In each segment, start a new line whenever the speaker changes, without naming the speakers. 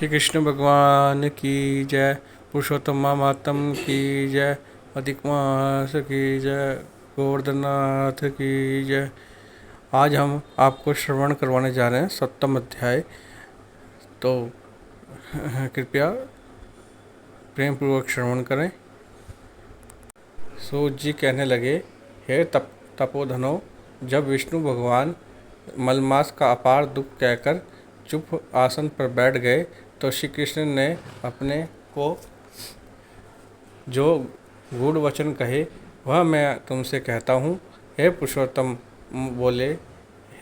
श्री कृष्ण भगवान की जय। पुरुषोत्तम महात्म की जय। अधिक मास की जय। गोवर्धननाथ की जय। आज हम आपको श्रवण करवाने जा रहे हैं 7वां अध्याय। तो कृपया प्रेम पूर्वक श्रवण करें। सूत जी कहने लगे, हे तपोधनो, जब विष्णु भगवान मलमास का अपार दुख कहकर चुप आसन पर बैठ गए तो श्री कृष्ण ने अपने को जो गूढ़ वचन कहे वह मैं तुमसे कहता हूँ। हे पुरुषोत्तम बोले,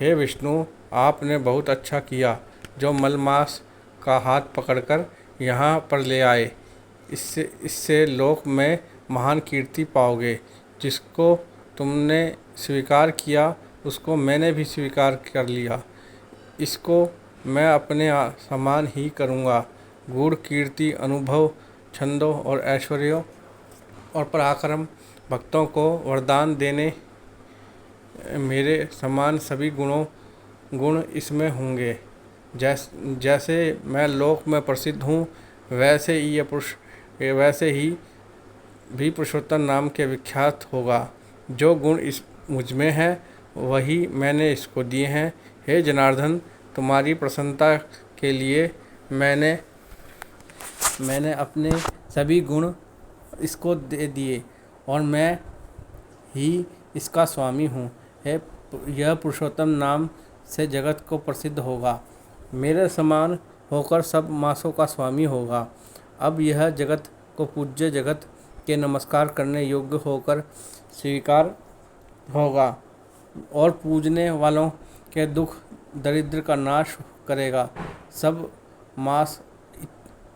हे विष्णु, आपने बहुत अच्छा किया जो मलमास का हाथ पकड़कर यहाँ पर ले आए। इससे लोक में महान कीर्ति पाओगे। जिसको तुमने स्वीकार किया उसको मैंने भी स्वीकार कर लिया। इसको मैं अपने समान ही करूँगा। गूढ़ कीर्ति, अनुभव, छंदों और ऐश्वर्यों और पराक्रम भक्तों को वरदान देने मेरे समान सभी गुण इसमें होंगे। जैसे मैं लोक में प्रसिद्ध हूँ वैसे ही भी पुरुषोत्तम नाम के विख्यात होगा। जो गुण इस मुझ में है वही मैंने इसको दिए हैं। हे जनार्दन, तुम्हारी प्रसन्नता के लिए मैंने अपने सभी गुण इसको दे दिए और मैं ही इसका स्वामी हूँ। यह पुरुषोत्तम नाम से जगत को प्रसिद्ध होगा। मेरे समान होकर सब मासों का स्वामी होगा। अब यह जगत को पूज्य, जगत के नमस्कार करने योग्य होकर स्वीकार होगा और पूजने वालों के दुख दरिद्र का नाश करेगा। सब मास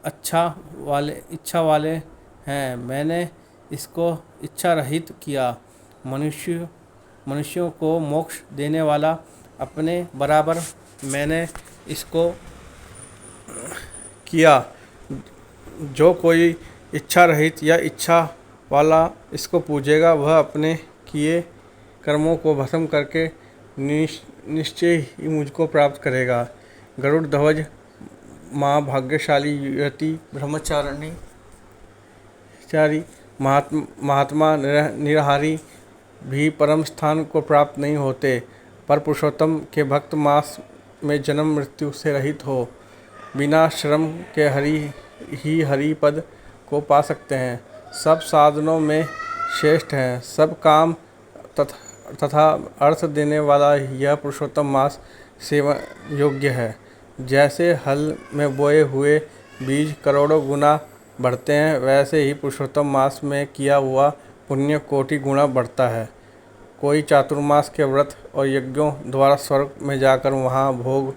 इच्छा वाले हैं। मैंने इसको इच्छा रहित किया। मनुष्यों को मोक्ष देने वाला अपने बराबर मैंने इसको किया। जो कोई इच्छा रहित या इच्छा वाला इसको पूजेगा वह अपने किए कर्मों को भस्म करके निश्चय ही मुझको प्राप्त करेगा। गरुड़ ध्वज माँ भाग्यशाली युवती ब्रह्मचारिणी महात्मा निराहारी भी परम स्थान को प्राप्त नहीं होते, पर पुरुषोत्तम के भक्त मास में जन्म मृत्यु से रहित हो बिना श्रम के हरि पद को पा सकते हैं। सब साधनों में श्रेष्ठ हैं। सब काम तथा अर्थ देने वाला यह पुरुषोत्तम मास सेवा योग्य है। जैसे हल में बोए हुए बीज करोड़ों गुना बढ़ते हैं वैसे ही पुरुषोत्तम मास में किया हुआ पुण्य कोटि गुना बढ़ता है। कोई चातुर्मास के व्रत और यज्ञों द्वारा स्वर्ग में जाकर वहाँ भोग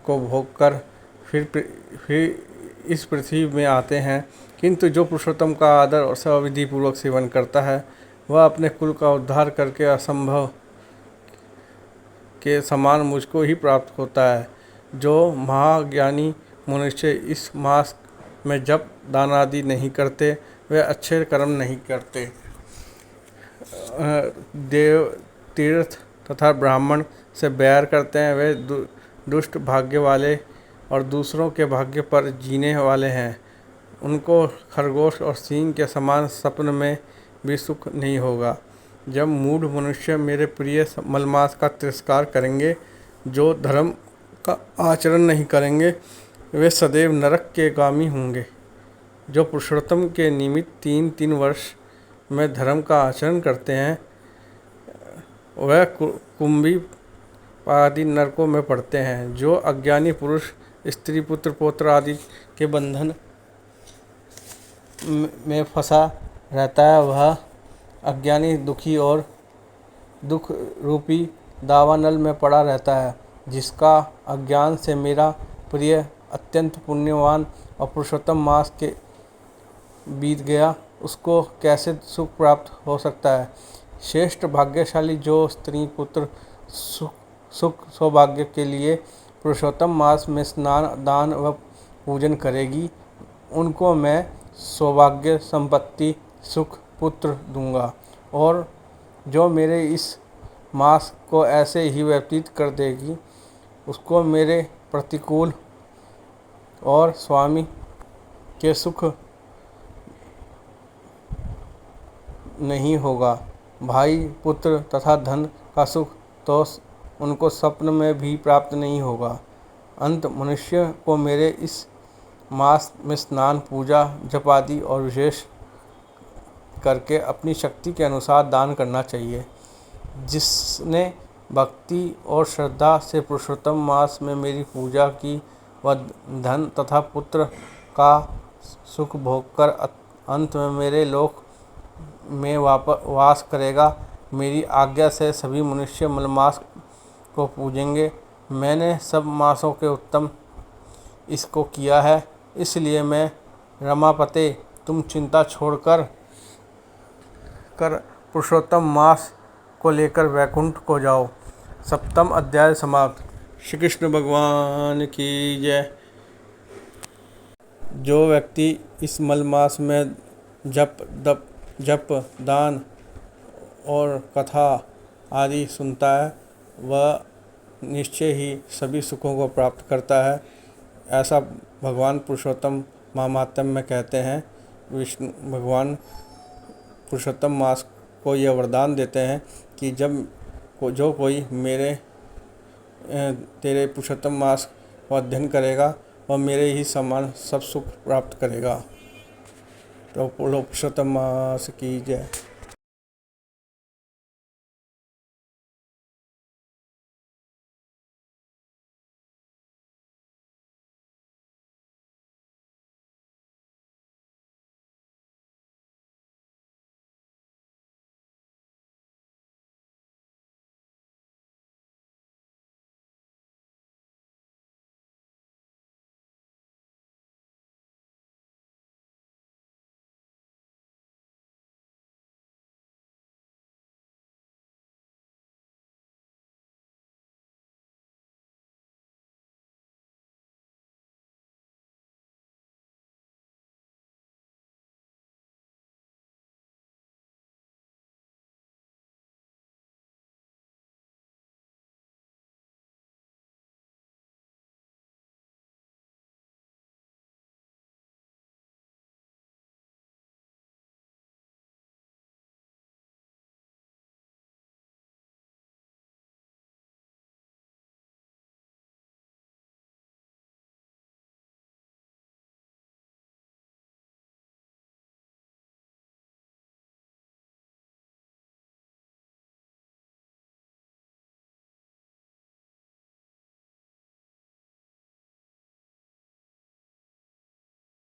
को भोग कर फिर इस पृथ्वी में आते हैं, किंतु जो पुरुषोत्तम का आदर और सविधि पूर्वक सेवन करता है वह अपने कुल का उद्धार करके असंभव के समान मुझको ही प्राप्त होता है। जो महाज्ञानी मनुष्य इस मास में जप दान आदि नहीं करते वे अच्छे कर्म नहीं करते। देव, तीर्थ तथा ब्राह्मण से बैर करते हैं वे दुष्ट भाग्य वाले और दूसरों के भाग्य पर जीने वाले हैं। उनको खरगोश और सींग के समान स्वप्न में भी सुख नहीं होगा। जब मूढ़ मनुष्य मेरे प्रिय मलमास का तिरस्कार करेंगे, जो धर्म का आचरण नहीं करेंगे, वे सदैव नरक के गामी होंगे। जो पुरुषोत्तम के निमित्त 3-3 वर्ष में धर्म का आचरण करते हैं वह कुंभी आदि नरकों में पड़ते हैं। जो अज्ञानी पुरुष स्त्री पुत्र पौत्र आदि के बंधन में फंसा रहता है वह अज्ञानी दुखी और दुख रूपी दावानल में पड़ा रहता है। जिसका अज्ञान से मेरा प्रिय अत्यंत पुण्यवान और पुरुषोत्तम मास के बीत गया उसको कैसे सुख प्राप्त हो सकता है। श्रेष्ठ भाग्यशाली जो स्त्री पुत्र सुख सौभाग्य के लिए पुरुषोत्तम मास में स्नान दान व पूजन करेगी, उनको मैं सौभाग्य संपत्ति सुख पुत्र दूंगा। और जो मेरे इस मास को ऐसे ही व्यतीत कर देगी उसको मेरे प्रतिकूल और स्वामी के सुख नहीं होगा। भाई, पुत्र तथा धन का सुख तो उनको स्वप्न में भी प्राप्त नहीं होगा। अंत मनुष्य को मेरे इस मास में स्नान, पूजा, जप आदि और विशेष करके अपनी शक्ति के अनुसार दान करना चाहिए। जिसने भक्ति और श्रद्धा से पुरुषोत्तम मास में मेरी पूजा की, वह धन तथा पुत्र का सुख भोगकर अंत में मेरे लोक में वास करेगा। मेरी आज्ञा से सभी मनुष्य मलमास को पूजेंगे। मैंने सब मासों के उत्तम इसको किया है, इसलिए मैं रमापते, तुम चिंता छोड़कर पुरुषोत्तम मास को लेकर वैकुंठ को जाओ। सप्तम अध्याय समाप्त। श्री कृष्ण भगवान की जय। जो व्यक्ति इस मल मास में जप, दान और कथा आदि सुनता है, वह निश्चय ही सभी सुखों को प्राप्त करता है। ऐसा भगवान पुरुषोत्तम महात्म्य में कहते हैं। विष्णु भगवान पुरुषोत्तम मास को यह वरदान देते हैं कि जो कोई तेरे पुरुषोत्तम मास का अध्ययन करेगा, वह मेरे ही समान सब सुख प्राप्त करेगा। तो पुरुषोत्तम मास की जय।